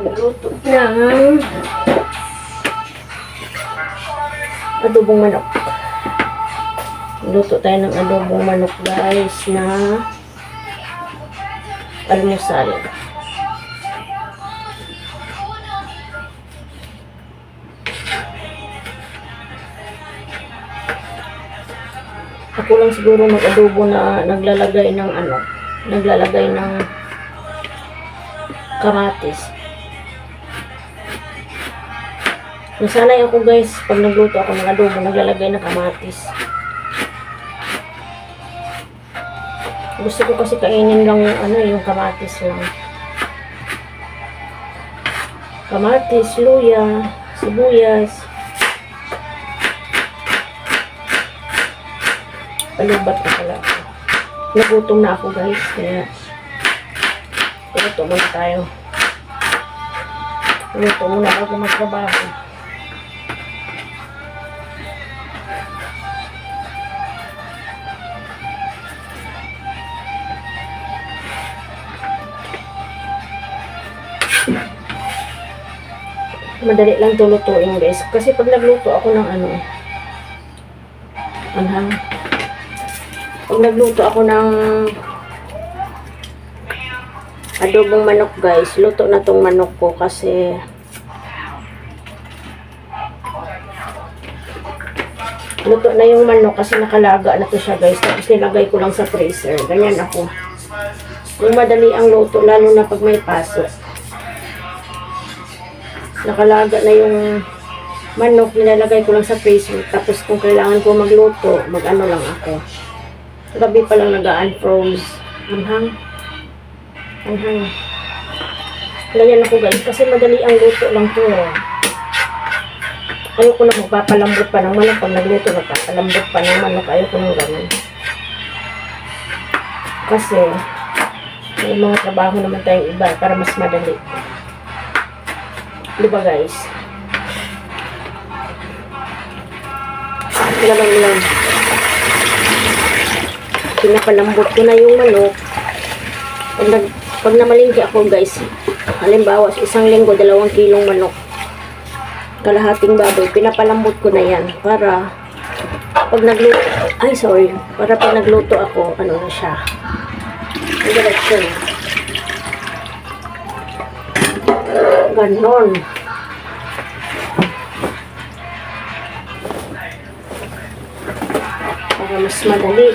magluto ng adobong manok. Luto tayo ng adobong manok guys na almusal. Ako lang siguro mag-adobo na naglalagay ng kamatis. Nasanay ako guys, pag nagluto ako ng adobo, naglalagay ng kamatis. Gusto ko kasi kainin lang yung kamatis lang. Kamatis, luya, sibuyas. Palubat na pala ako. Nagutom na ako guys, kaya luto muna tayo. Luto muna ako magtrabaho. Madali lang ito lutuin guys. Kasi pag nagluto ako ng pag nagluto ako ng adobong manok guys, luto na tong manok ko kasi luto na yung manok kasi nakalaga na to siya guys. Tapos nilagay ko lang sa freezer. Ganyan ako. Yung madali ang luto, lalo na pag may pasok. Nakalaga na yung manok, nilalagay ko lang sa freezer. Tapos kung kailangan ko magluto, mag-ano lang ako. Gabi pa lang nag-unfroze. Anghang. Ganyan ako guys, kasi madali ang luto lang to. Ayoko na magpapalambot pa ng manok. Pag nagluto, magpapalambot pa ng manok. Ayoko nang ganun. Kasi may mga trabaho naman tayong iba para mas madali. Diba guys? Ganun lang. Pinapalambot ko na yung manok. Pag namalingki ako guys, halimbawa isang linggo 2 kilong manok, kalahating baboy, pinapalambot ko na yan para pag nagluto, para pag nagluto ako, ano na siya, direksyon. Ganon. Para mas madali.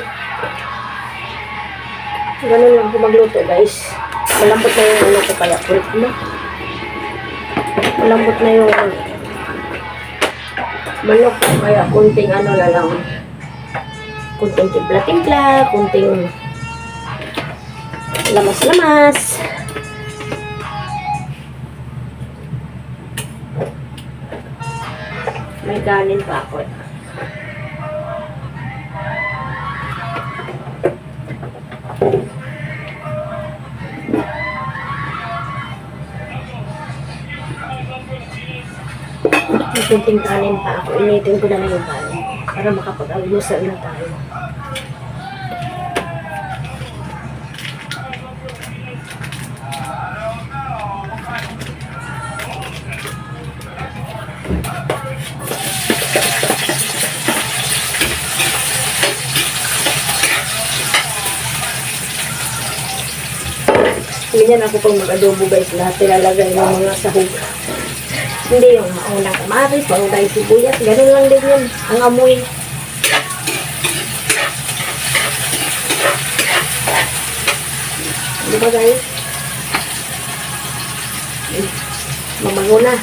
Ganon lang ako magluto guys. Malambot na yung ko kaya kulit na. Malambot na yung manok ko kaya kunting na lang. Kunting timpla-timpla, kunting lamas-lamas. May kanin pa ako. May kunting kanin pa ako. Initin ko na yung kanin para makapag-almusal na tayo. Ganyan ako pag mag-adobo guys, lahat nilalagay ng mga sahog. Hindi yung maunang kamatis, maunang sibuyas, ganun lang din yun, ang amoy. Di ba guys? Mamango na.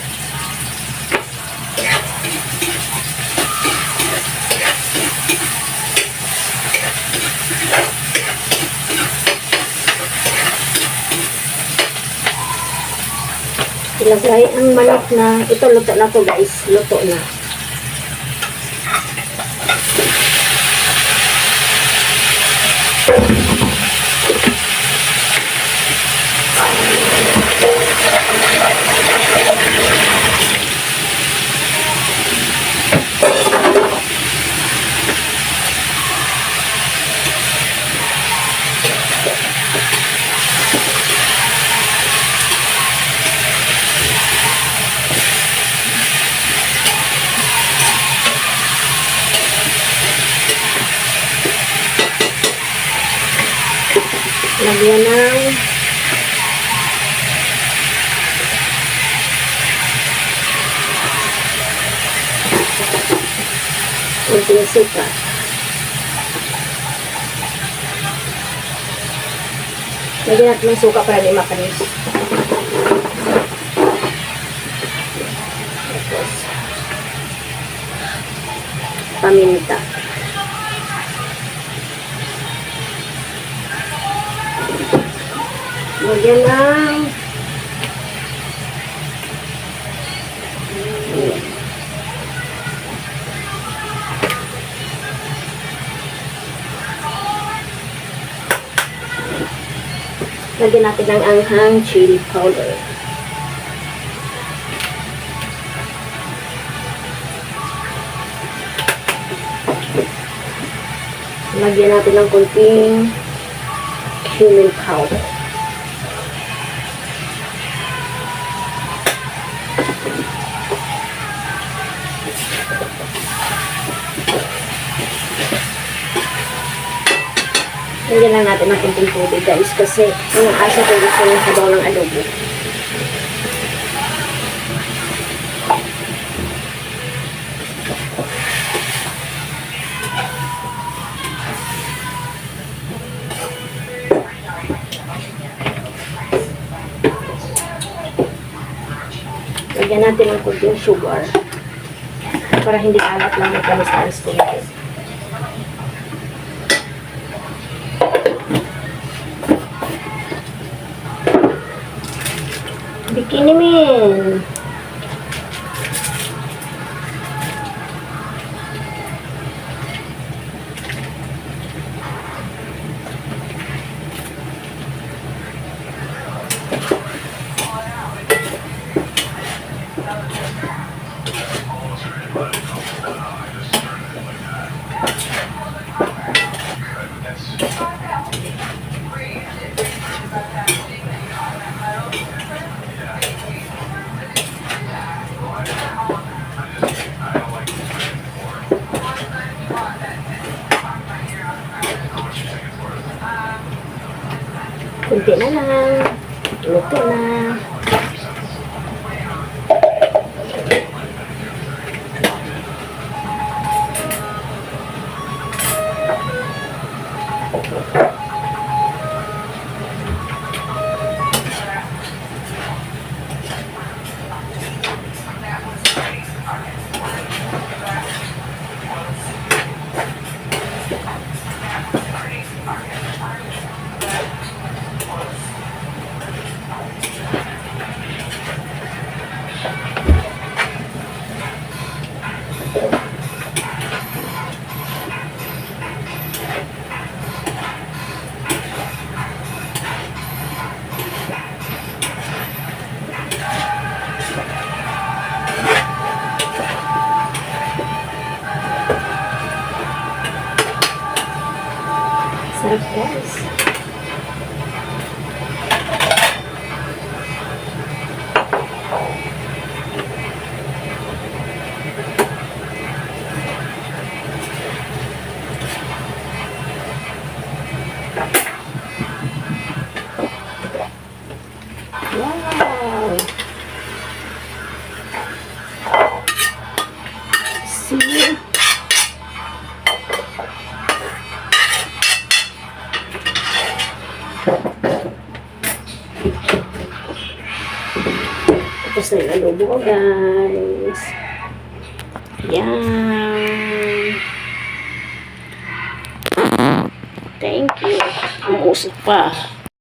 Ilagay ang manok na ito, luto na to guys, luto na. Lagyan ng kunting suka. Lagyan natin ng suka para di makanis. Tapos, paminta. Lagyan ng lagyan natin ng anghang chili powder. Lagyan natin ng konting cumin powder. Lagyan lang natin ng konting tubig guys kasi yung asa ko gusto yung sabaw ng adobo. Lagyan natin ng konting sugar para hindi alat lang yung tamis-tamis ko nito. Bikini min. Kunti na lang. Luto na. Sarap guys. Wow. See? Tapos na yung adobo ko guys. Yan. Thank you. Ang usok pa.